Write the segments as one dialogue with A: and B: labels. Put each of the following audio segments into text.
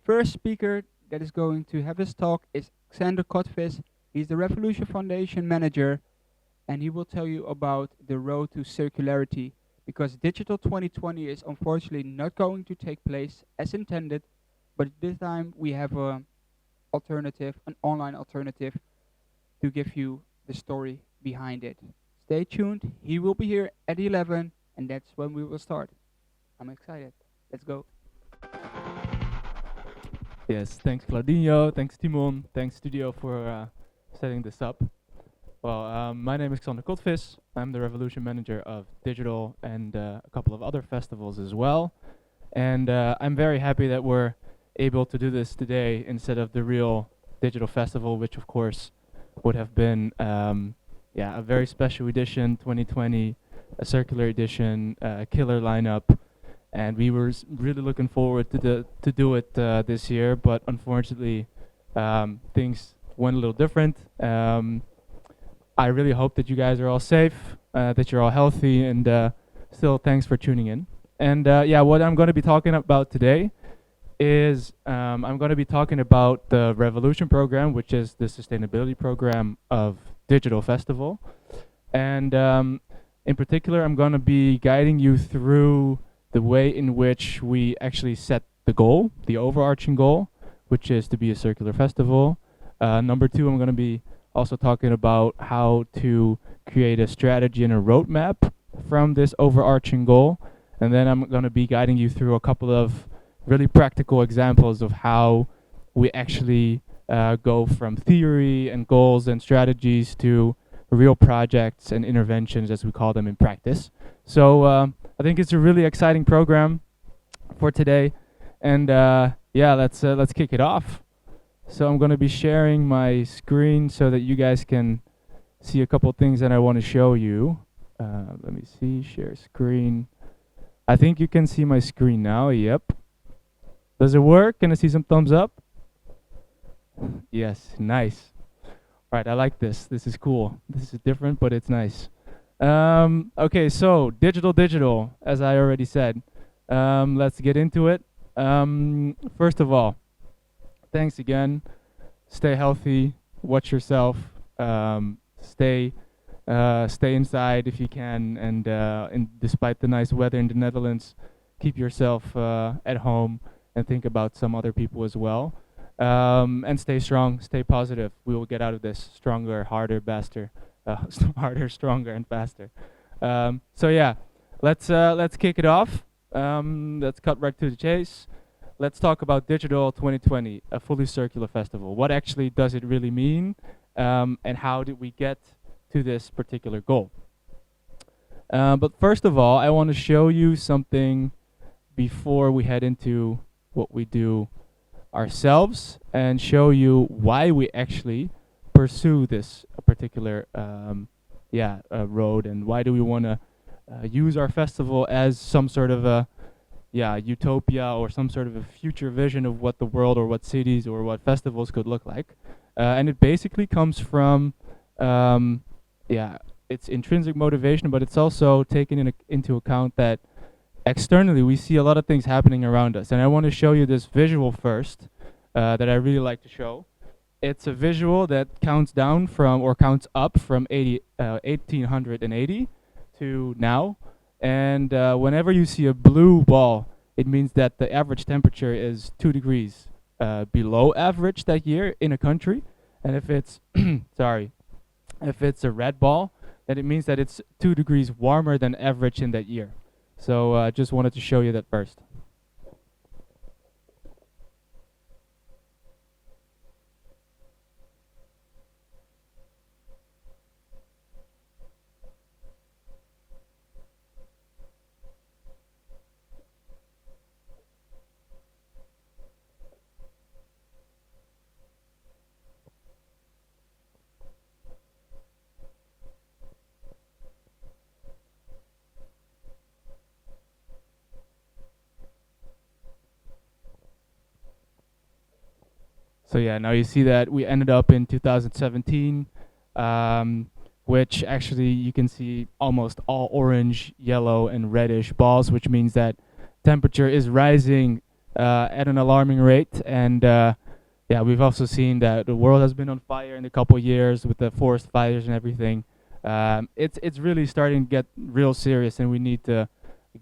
A: first speaker that is going to have his talk is Xander Kotvis. He's the Revolution Foundation manager, and he will tell you about the road to circularity, because Digital 2020 is unfortunately not going to take place as intended, but this time we have a alternative, an online alternative, to give you the story behind it. Stay tuned. He will be here at 11, and that's when we will start. I'm excited. Let's go.
B: Yes, thanks Claudinho, thanks Timon, thanks Studio for setting this up. Well, my name is Xander Kotvis. I'm the Revolution Manager of Digital and a couple of other festivals as well. And I'm very happy that we're able to do this today instead of the real digital festival, which of course would have been a very special edition, 2020, a circular edition, a killer lineup. And we were really looking forward to do it this year, but unfortunately things went a little different. I really hope that you guys are all safe, that you're all healthy, and still thanks for tuning in. And what I'm going to be talking about today is I'm going to be talking about the Revolution program, which is the sustainability program of Digital Festival. And in particular, I'm going to be guiding you through the way in which we actually set the goal, the overarching goal, which is to be a circular festival. Number two, I'm going to be also talking about how to create a strategy and a roadmap from this overarching goal. And then I'm going to be guiding you through a couple of really practical examples of how we actually go from theory and goals and strategies to real projects and interventions, as we call them in practice. So I think it's a really exciting program for today, and let's kick it off. So I'm going to be sharing my screen so that you guys can see a couple things that I want to show you. Let me see, share screen. I think you can see my screen now. Yep. Does it work? Can I see some thumbs up? Yes, nice. All right, I like this. This is cool. This is different, but it's nice. Okay, so digital, as I already said. Let's get into it. First of all, thanks again. Stay healthy. Watch yourself. Stay inside if you can, and despite the nice weather in the Netherlands, keep yourself at home and think about some other people as well. And stay strong, stay positive. We will get out of this stronger, harder, faster. Harder, stronger, and faster. Let's kick it off. Let's cut right to the chase. Let's talk about Digital 2020, a fully circular festival. What actually does it really mean, and how did we get to this particular goal? But first of all, I want to show you something before we head into what we do ourselves and show you why we actually pursue this particular road, and why do we want to use our festival as some sort of a utopia or some sort of a future vision of what the world or what cities or what festivals could look like. And it basically comes from it's intrinsic motivation, but it's also taken into account that externally we see a lot of things happening around us. And I want to show you this visual first that I really like to show. It's a visual that counts down from, or counts up from 1880 to now. And whenever you see a blue ball, it means that the average temperature is 2 degrees below average that year in a country. And if it's if it's a red ball, then it means that it's 2 degrees warmer than average in that year. So I just wanted to show you that first. So yeah, now you see that we ended up in 2017, which actually you can see almost all orange, yellow, and reddish balls, which means that temperature is rising at an alarming rate. And yeah, we've also seen that the world has been on fire in a couple years with the forest fires and everything. It's really starting to get real serious, and we need to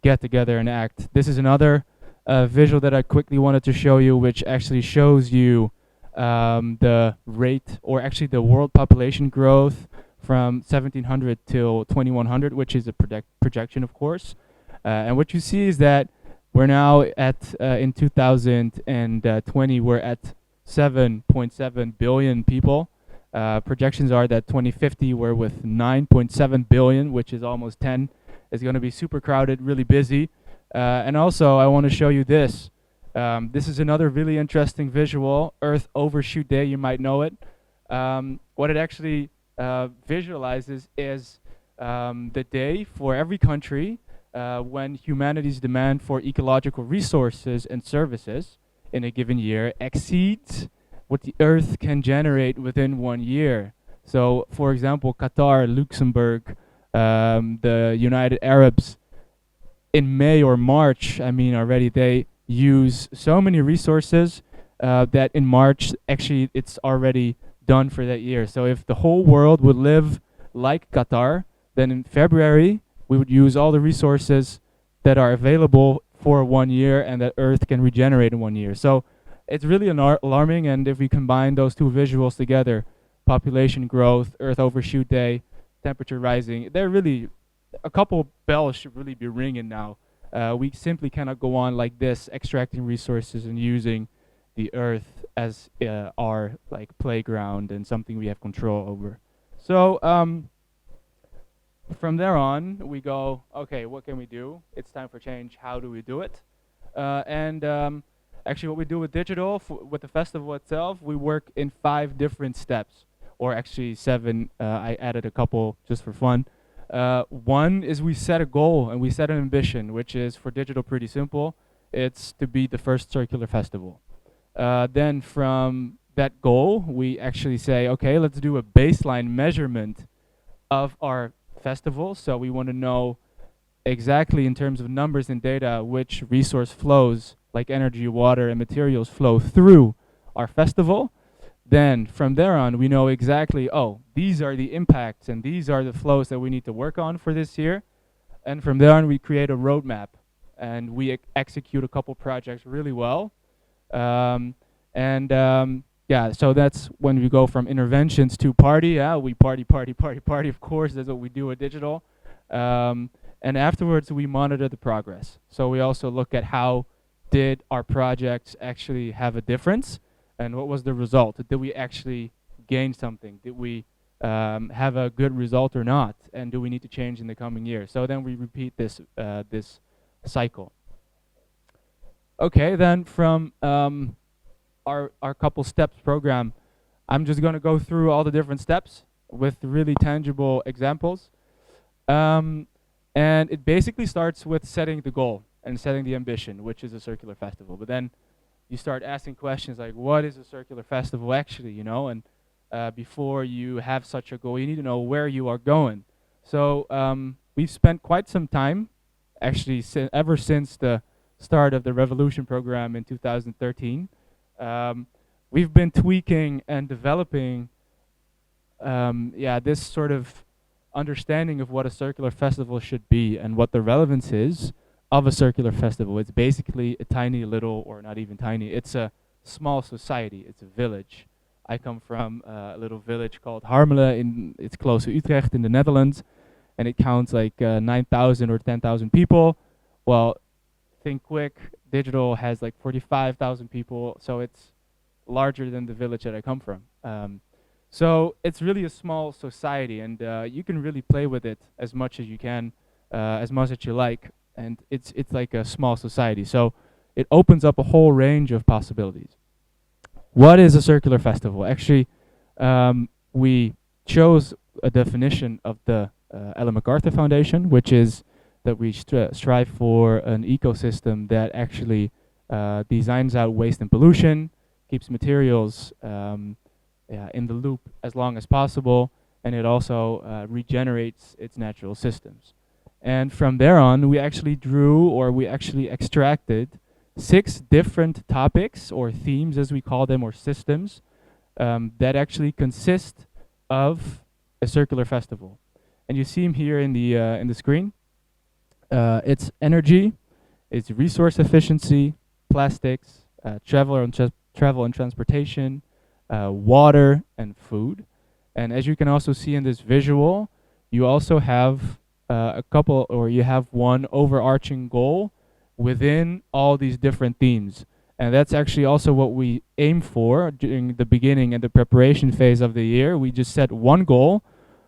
B: get together and act. This is another visual that I quickly wanted to show you, which actually shows you the rate, or actually the world population growth from 1700 till 2100, which is a projection, of course. And what you see is that we're now at, in 2020, we're at 7.7 billion people. Projections are that 2050 we're with 9.7 billion, which is almost 10. It's going to be super crowded, really busy. And also, I want to show you this. This is another really interesting visual, Earth Overshoot Day, you might know it. What it actually visualizes is the day for every country when humanity's demand for ecological resources and services in a given year exceeds what the Earth can generate within 1 year. So, for example, Qatar, Luxembourg, the United Arabs, in May or March, I mean, already they use so many resources that in March, actually, it's already done for that year. So if the whole world would live like Qatar, then in February, we would use all the resources that are available for 1 year and that Earth can regenerate in 1 year. So it's really alarming, and if we combine those two visuals together, population growth, Earth Overshoot Day, temperature rising, they're really, a couple bells should really be ringing now. We simply cannot go on like this, extracting resources and using the Earth as our like playground and something we have control over. So from there on, we go, okay, what can we do? It's time for change. How do we do it? And actually, what we do with digital, with the festival itself, we work in 5 different steps, or actually 7. I added a couple just for fun. One is we set a goal and we set an ambition, which is for digital pretty simple. It's to be the first circular festival. Then from that goal, we actually say, okay, let's do a baseline measurement of our festival. So we want to know exactly in terms of numbers and data which resource flows, like energy, water, and materials flow through our festival. Then from there on, we know exactly, oh, these are the impacts and these are the flows that we need to work on for this year. And from there on, we create a roadmap and we execute a couple projects really well. Yeah, so that's when we go from interventions to party. Yeah, we party, party, party, party. Of course, that's what we do at digital. And afterwards, we monitor the progress. So we also look at how did our projects actually have a difference, and what was the result? Did we actually gain something? Did we have a good result or not? And do we need to change in the coming year? So then we repeat this this cycle. Okay, then from our couple steps program, I'm just going to go through all the different steps with really tangible examples. And it basically starts with setting the goal and setting the ambition, which is a circular festival. But then you start asking questions like, what is a circular festival actually, you know? And before you have such a goal, you need to know where you are going. So we've spent quite some time, actually, ever since the start of the Revolution program in 2013. We've been tweaking and developing this sort of understanding of what a circular festival should be and what the relevance is of a circular festival. It's basically a tiny little, or not even tiny, it's a small society, it's a village. I come from a little village called Harmelen, it's close to Utrecht in the Netherlands, and it counts like 9,000 or 10,000 people. Well, think quick, digital has like 45,000 people, so it's larger than the village that I come from. So it's really a small society, and you can really play with it as much as you can, as much as you like, and it's like a small society. So it opens up a whole range of possibilities. What is a circular festival? Actually, we chose a definition of the Ellen MacArthur Foundation, which is that we strive for an ecosystem that actually designs out waste and pollution, keeps materials in the loop as long as possible, and it also regenerates its natural systems. And from there on, we actually drew, or we actually extracted 6 different topics or themes, as we call them, or systems that actually consist of a circular festival. And you see them here in the screen. It's energy, it's resource efficiency, plastics, travel and transportation, water, and food. And as you can also see in this visual, you also have you have one overarching goal within all these different themes. And that's actually also what we aim for during the beginning and the preparation phase of the year. We just set one goal.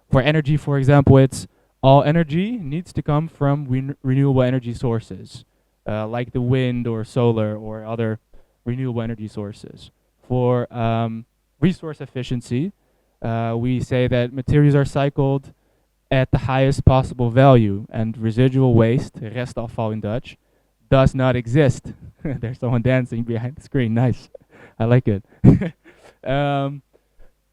B: For energy, for example, it's all energy needs to come from renewable energy sources, like the wind or solar or other renewable energy sources. For resource efficiency, we say that materials are cycled at the highest possible value, and residual waste, restafval in Dutch, does not exist. There's someone dancing behind the screen. Nice. I like it. Travel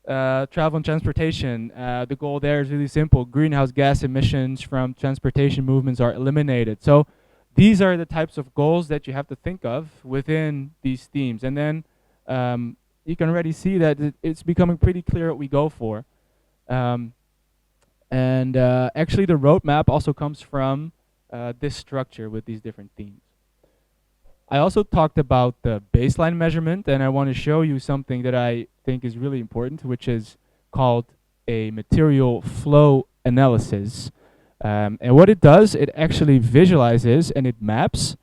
B: and transportation. The goal there is really simple. Greenhouse gas emissions from transportation movements are eliminated. So these are the types of goals that you have to think of within these themes. And then you can already see that it's becoming pretty clear what we go for. Actually, the roadmap also comes from this structure with these different themes. I also talked about the baseline measurement, and I want to show you something that I think is really important, which is called a material flow analysis. And what it does, it actually visualizes and it maps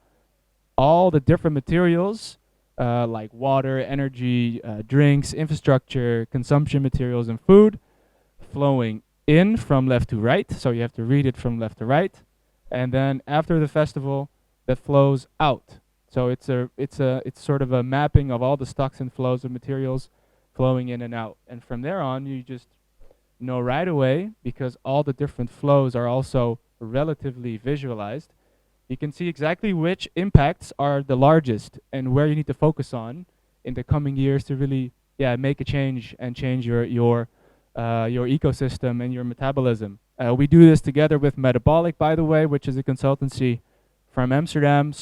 B: all the different materials like water, energy, drinks, infrastructure, consumption materials, and food flowing in from left to right. So you have to read it from left to right. And then after the festival, that flows out. So it's sort of a mapping of all the stocks and flows of materials flowing in and out. And from there on, you just know right away, because all the different flows are also relatively visualized, you can see exactly which impacts are the largest and where you need to focus on in the coming years to really make a change and change your ecosystem and your metabolism. We do this together with Metabolic, by the way, which is a consultancy from Amsterdam.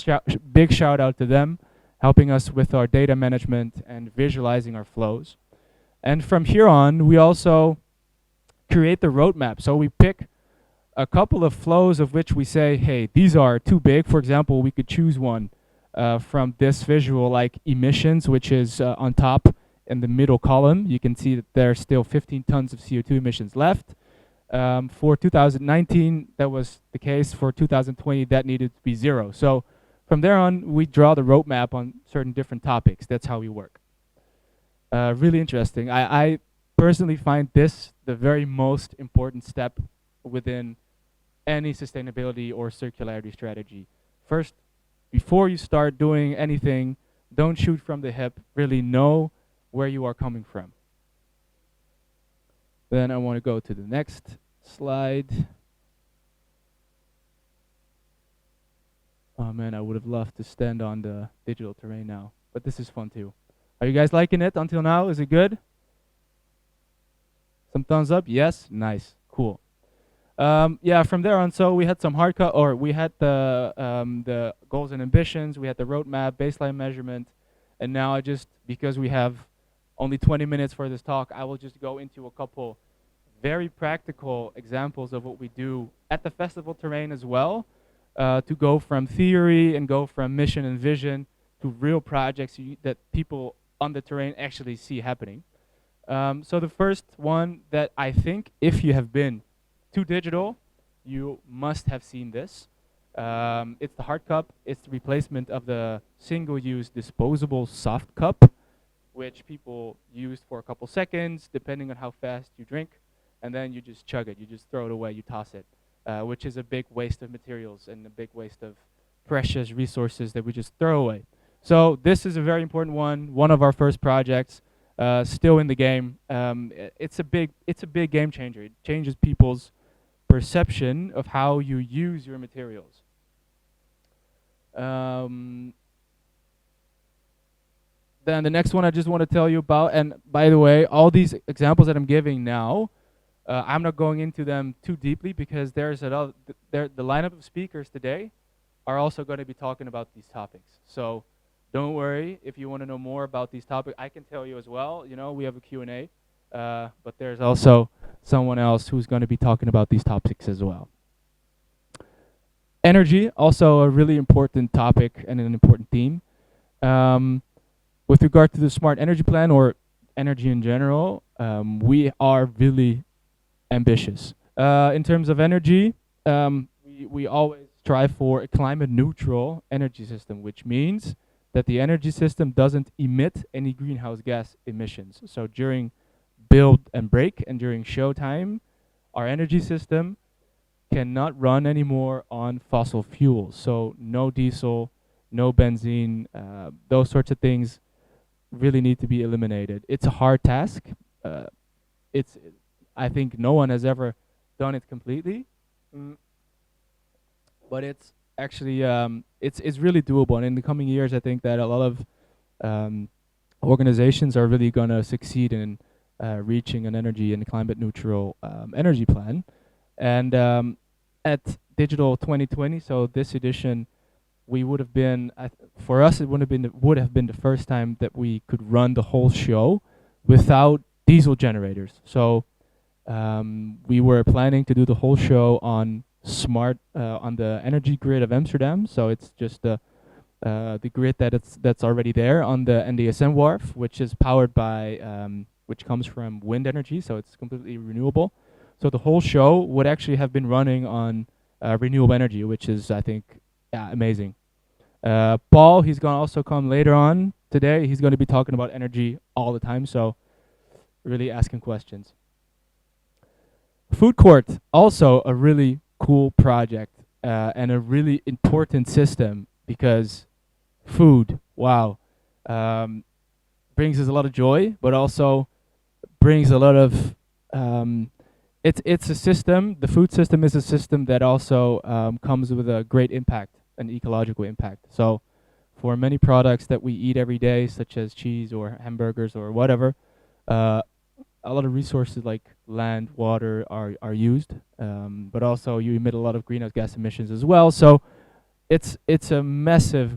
B: Big shout out to them, helping us with our data management and visualizing our flows. And from here on, we also create the roadmap. So we pick a couple of flows of which we say, hey, these are too big. For example, we could choose one from this visual, like emissions, which is on top in the middle column. You can see that there's still 15 tons of CO2 emissions left. For 2019, that was the case. For 2020, that needed to be 0. So from there on, we draw the roadmap on certain different topics. That's how we work. Really interesting. I personally find this the very most important step within any sustainability or circularity strategy. First, before you start doing anything, don't shoot from the hip. Really know where you are coming from. Then I want to go to the next slide. Oh man, I would have loved to stand on the digital terrain now, but this is fun too. Are you guys liking it until now? Is it good? Some thumbs up? Yes? Nice. Cool. From there on, so we had some we had the goals and ambitions, we had the roadmap, baseline measurement, and now because we have only 20 minutes for this talk, I will just go into a couple very practical examples of what we do at the festival terrain as well, to go from theory and go from mission and vision to real projects that people on the terrain actually see happening. So the first one that I think, if you have been to digital, you must have seen this. It's the hard cup. It's the replacement of the single-use disposable soft cup, which people use for a couple seconds, depending on how fast you drink, and then you just chug it. You just throw it away. You toss it, which is a big waste of materials and a big waste of precious resources that we just throw away. So this is a very important one of our first projects, still in the game. It's a big game changer. It changes people's perception of how you use your materials. Then the next one I just want to tell you about, and by the way, all these examples that I'm giving now, I'm not going into them too deeply because there's the lineup of speakers today are also going to be talking about these topics. So Don't worry, if you want to know more about these topics, I can tell you as well. We have a Q&A, but there's also someone else who's going to be talking about these topics as well. Energy, also a really important topic and an important theme. With regard to the smart energy plan or energy in general, we are really ambitious. In terms of energy, we always strive for a climate neutral energy system, which means that the energy system doesn't emit any greenhouse gas emissions. So during build and break and during show time, our energy system cannot run anymore on fossil fuels. So no diesel, no benzene, those sorts of things really need to be eliminated. It's a hard task. It's I think no one has ever done it completely, but it's actually it's really doable. And in the coming years, I think that a lot of organizations are really gonna succeed in reaching an energy and climate neutral energy plan. And at Digital 2020, so this edition, we would have been for us it would have been the first time that we could run the whole show without diesel generators. So we were planning to do the whole show on on the energy grid of Amsterdam. So it's just the grid that's already there on the NDSM wharf, which is powered by which comes from wind energy. So it's completely renewable. So the whole show would actually have been running on renewable energy, which is, I think, amazing. Paul, he's going to also come later on today. He's going to be talking about energy all the time, so really asking questions. Food court, also a really cool project and a really important system because food, wow, brings us a lot of joy, but also brings a lot of it's a system. The food system is a system that also comes with a great impact, an ecological impact. So for many products that we eat every day, such as cheese or hamburgers or whatever, a lot of resources like land, water are used, but also you emit a lot of greenhouse gas emissions as well. So it's a massive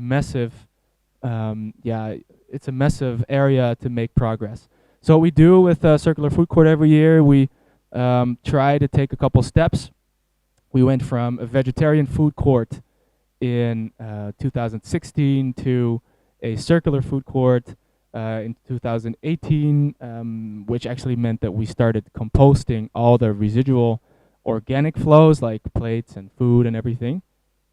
B: it's a massive area to make progress. So what we do with Circular Food Court every year, we try to take a couple steps. We went from a vegetarian food court in 2016 to a circular food court in 2018, which actually meant that we started composting all the residual organic flows like plates and food and everything.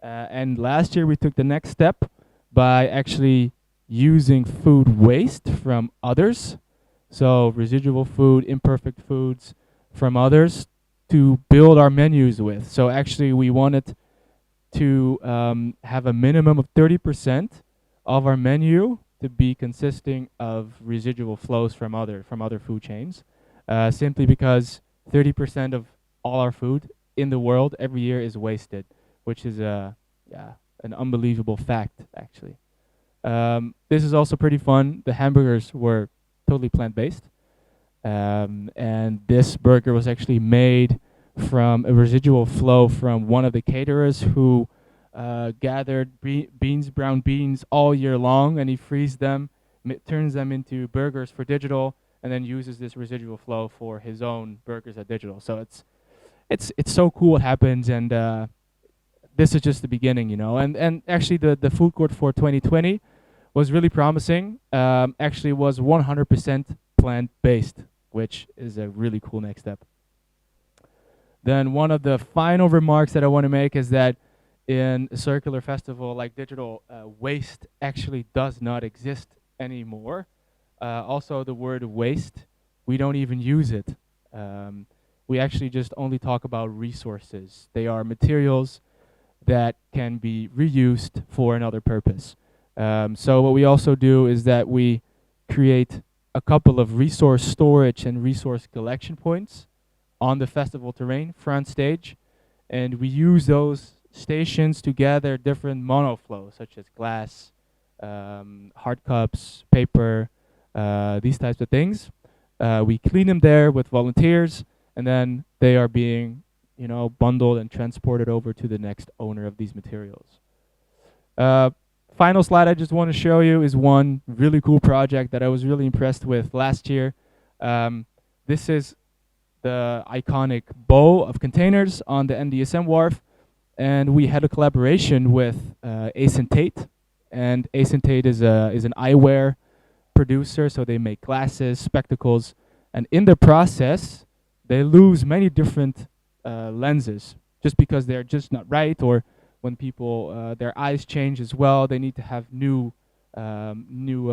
B: And last year we took the next step by actually using food waste from others, so residual food, imperfect foods from others, to build our menus with. So actually we wanted to have a minimum of 30% of our menu to be consisting of residual flows from other food chains, simply because 30% of all our food in the world every year is wasted, which is an unbelievable fact actually. This is also pretty fun. The hamburgers were totally plant-based, and this burger was actually made from a residual flow from one of the caterers who gathered brown beans all year long, and he frees them, turns them into burgers for Digital, and then uses this residual flow for his own burgers at Digital. So it's so cool what happens, and this is just the beginning, you know. And actually the food court for 2020 was really promising. Actually was 100% plant-based, which is a really cool next step. Then one of the final remarks that I want to make is that in a circular festival like Digital, waste actually does not exist anymore. Also the word waste, we don't even use it. We actually just only talk about resources. They are materials that can be reused for another purpose. So what we also do is that we create a couple of resource storage and resource collection points on the festival terrain, front stage, and we use those stations to gather different monoflows such as glass, hard cups, paper, these types of things. We clean them there with volunteers, and then they are being, you know, bundled and transported over to the next owner of these materials. final slide I just want to show you is one really cool project that I was really impressed with last year. This is the iconic bow of containers on the NDSM wharf, and we had a collaboration with Ace and Tate, and Ace and Tate is an eyewear producer, so they make glasses, spectacles, and in the process, they lose many different lenses just because they're just not right, or when people their eyes change as well, they need to have new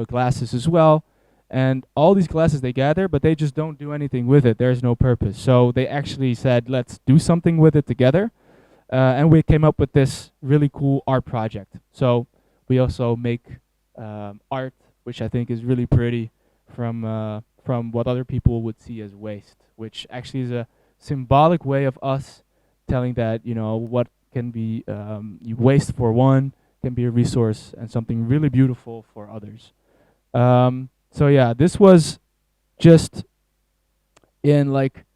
B: glasses as well. And all these glasses they gather, but they just don't do anything with it. There's no purpose. So they actually said, let's do something with it together. And we came up with this really cool art project. So we also make art, which I think is really pretty, from what other people would see as waste, which actually is a symbolic way of us telling that, you know, what can be you waste for one can be a resource and something really beautiful for others. So yeah, this was just in like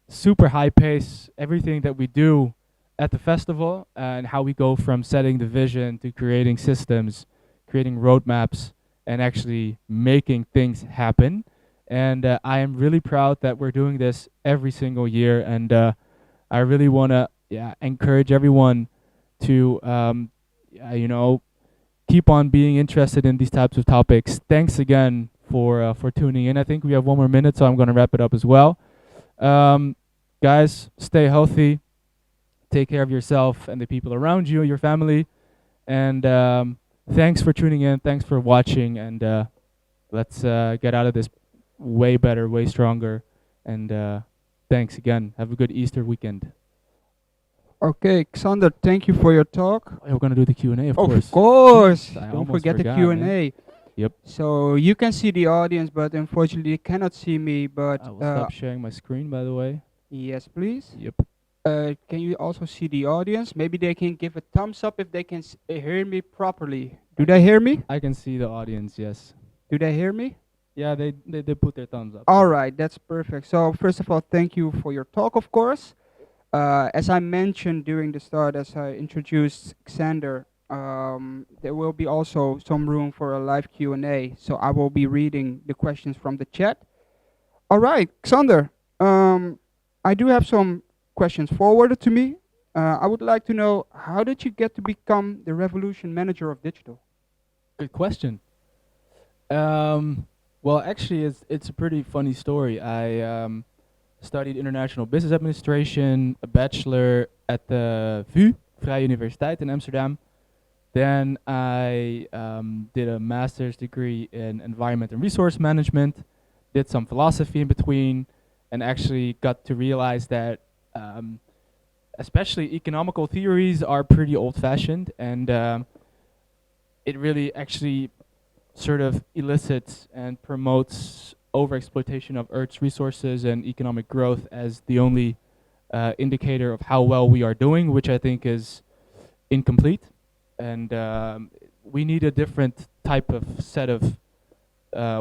B: super high pace, everything that we do at the festival and how we go from setting the vision to creating systems, creating roadmaps, and actually making things happen. And I am really proud that we're doing this every single year. And I really want to encourage everyone to, you know, keep on being interested in these types of topics. Thanks again for tuning in. I think we have 1 more minute, so I'm going to wrap it up as well. Guys, stay healthy. Take care of yourself and the people around you, your family. And thanks for tuning in. Thanks for watching. And let's get out of this way better, way stronger. And thanks again. Have a good Easter weekend.
A: Okay, Xander, thank you for your talk.
B: We're going to do the Q&A, of course.
A: Of course.
B: I
A: Don't
B: almost
A: forget the
B: forgot,
A: Q&A.
B: man. Yep.
A: So you can see the audience, but unfortunately you cannot see me. But
B: I will stop sharing my screen, by the way.
A: yes, please.
B: Yep.
A: Can you also see the audience? Maybe they can give a thumbs up if they can hear me properly. Do they hear me?
B: I can see the audience, yes.
A: Do they hear me?
B: Yeah, they put their thumbs up.
A: All right, that's perfect. So first of all, thank you for your talk, of course. As I mentioned during the start, as I introduced Xander, there will be also some room for a live Q&A. So I will be reading the questions from the chat. All right, Xander, I do have some questions forwarded to me. I would like to know, how did you get to become the Revolution Manager of Digital?
B: Good question. Well, actually, it's a pretty funny story. I studied international business administration, a bachelor at the VU, Vrije Universiteit in Amsterdam. Then I did a master's degree in environment and resource management, did some philosophy in between, and actually got to realize that especially economical theories are pretty old-fashioned, and it really actually sort of elicits and promotes overexploitation of Earth's resources and economic growth as the only indicator of how well we are doing, which I think is incomplete. And we need a different type of set of,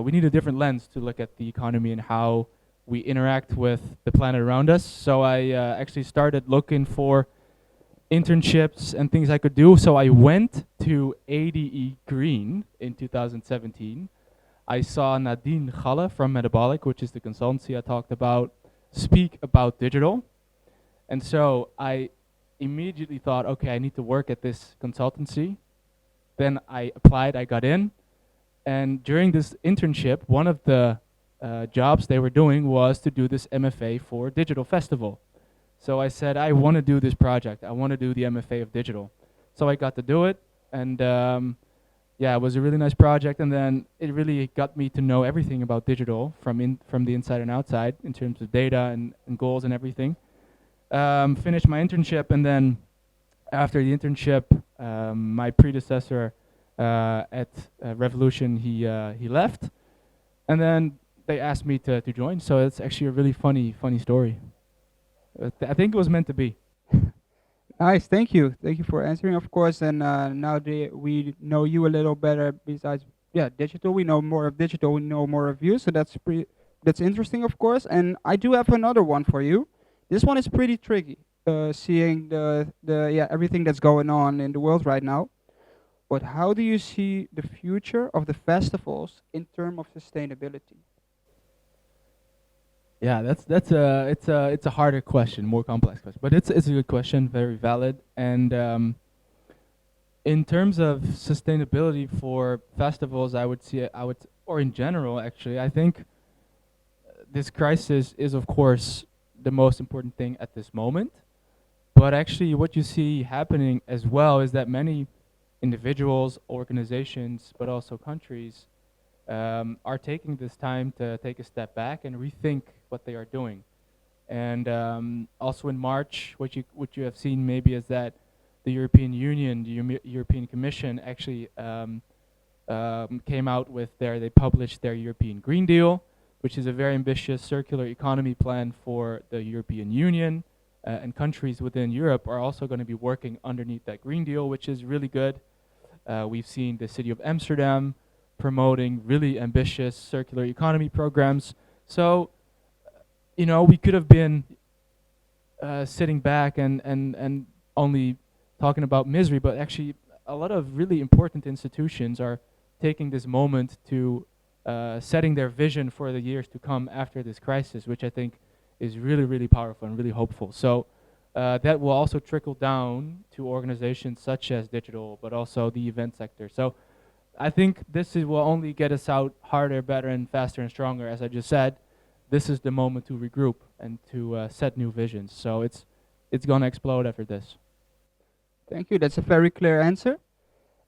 B: we need a different lens to look at the economy and how we interact with the planet around us. So I actually started looking for internships and things I could do. So I went to ADE Green in 2017. I saw Nadine Galle from Metabolic, which is the consultancy I talked about, speak about digital. And so I immediately thought, okay, I need to work at this consultancy. Then I applied, I got in. And during this internship, one of the jobs they were doing was to do this MFA for Digital Festival. So I said, I want to do this project. I want to do the MFA of digital. So I got to do it. And yeah, it was a really nice project. And then it really got me to know everything about digital from the inside and outside in terms of data and goals and everything. Finished my internship, and then after the internship, my predecessor at Revolution, he left, and then they asked me to join. So it's actually a really funny story. I think it was meant to be.
A: Nice, thank you for answering, of course. And now we know you a little better. Besides, digital, we know more of digital. We know more of you. So that's interesting, of course. And I do have another one for you. This one is pretty tricky, seeing the everything that's going on in the world right now. but how do you see the future of the festivals in terms of sustainability?
B: Yeah, it's a harder question, more complex question, but it's a good question, very valid. And in terms of sustainability for festivals, I would see it, or in general, actually, I think this crisis is, of course, the most important thing at this moment. But actually, what you see happening as well is that many individuals, organizations, but also countries are taking this time to take a step back and rethink what they are doing. And also in March, what you have seen maybe is that the European Union, the European Commission, actually came out with they published their European Green Deal, which is a very ambitious circular economy plan for the European Union. And countries within Europe are also going to be working underneath that Green Deal, which is really good. We've seen the city of Amsterdam promoting really ambitious circular economy programs. So, we could have been sitting back and only talking about misery, but actually a lot of really important institutions are taking this moment to setting their vision for the years to come after this crisis, which I think is really, really powerful and really hopeful. So that will also trickle down to organizations such as digital, but also the event sector. So I think will only get us out harder, better, and faster and stronger. As I just said, this is the moment to regroup and to set new visions. So it's gonna explode after this.
A: Thank you. That's a very clear answer.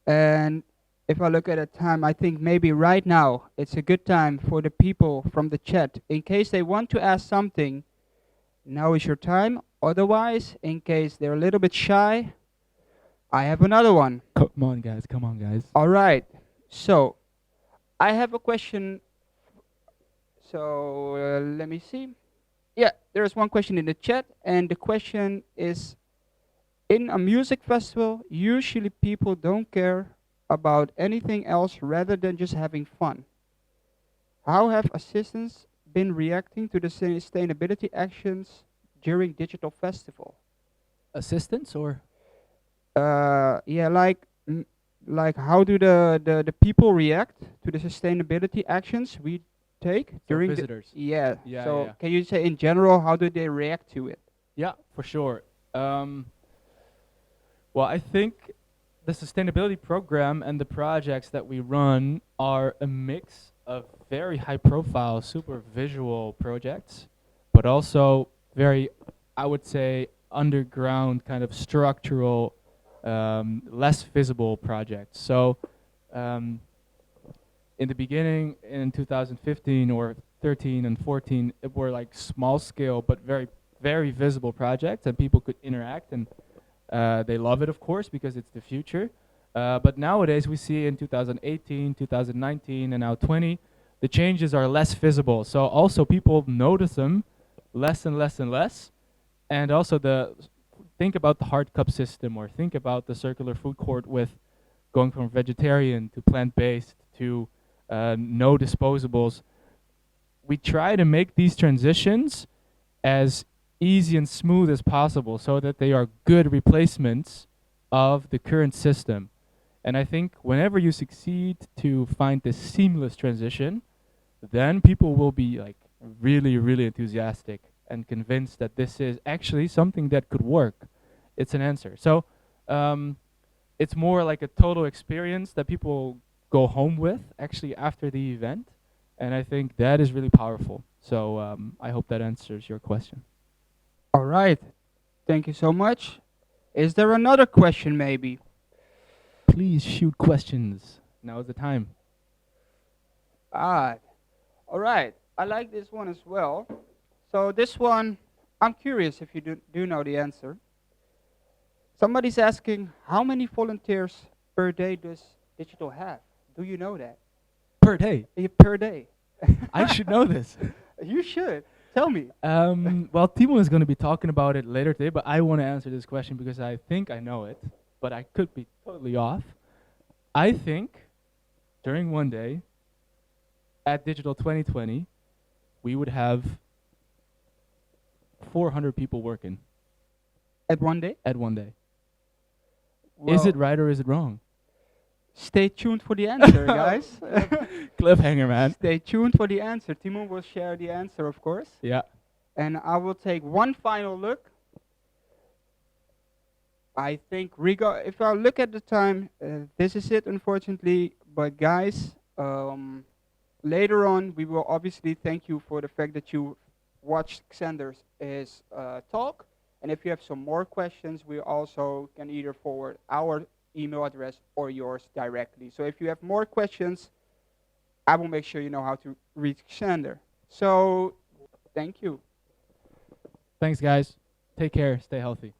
A: And if I look at a time, I think maybe right now it's a good time for the people from the chat. In case they want to ask something, now is your time. Otherwise, in case they're a little bit shy, I have another one.
B: Come on, guys. Come on, guys.
A: All right. So, I have a question. So, let me see. Yeah, there's one question in the chat, and the question is, in a music festival, usually people don't care about anything else rather than just having fun. How have assistants been reacting to the sustainability actions during digital festival?
B: Assistance or?
A: Yeah, like how do the people react to the sustainability actions we take during
B: visitors.
A: Yeah.
B: Yeah,
A: So
B: yeah.
A: can you say in general how do they react to it?
B: Yeah, for sure. Well, I think the sustainability program and the projects that we run are a mix of very high profile, super visual projects, but also very, I would say, underground kind of structural, less visible projects. So in the beginning, in 2015 or 13 and 14, it were like small scale, but very, very visible projects, and people could interact, and they love it, of course, because it's the future. But nowadays, we see in 2018, 2019, and now 20, the changes are less visible. So also people notice them less and less and less. And also think about the hard cup system, or think about the circular food court with going from vegetarian to plant-based to no disposables. We try to make these transitions as easy and smooth as possible so that they are good replacements of the current system. And I think whenever you succeed to find this seamless transition, then people will be like really, really enthusiastic and convinced that this is actually something that could work. It's an answer. So it's more like a total experience that people go home with actually after the event. And I think that is really powerful. So I hope that answers your question.
A: All right. Thank you so much. Is there another question maybe?
B: Please shoot questions. Now is the time.
A: All right. I like this one as well. So this one, I'm curious if you do know the answer. Somebody's asking, how many volunteers per day does digital have? Do you know that?
B: Per day?
A: Yeah, per day.
B: I should know this.
A: You should. Tell me.
B: Well, Timo is going to be talking about it later today, but I want to answer this question because I think I know it, but I could be totally off. I think during one day at Digital 2020, we would have 400 people working.
A: At one day?
B: At one day.
A: Well,
B: is it right or is it wrong?
A: Stay tuned for the answer, guys.
B: Cliffhanger, man.
A: Stay tuned for the answer. Timon will share the answer, of course.
B: Yeah.
A: And I will take one final look. I think if I look at the time, this is it, unfortunately. But guys, later on, we will obviously thank you for the fact that you watched Xander's talk. And if you have some more questions, we also can either forward our email address or yours directly. So if you have more questions, I will make sure you know how to reach Xander. So thank you.
B: Thanks, guys. Take care. Stay healthy.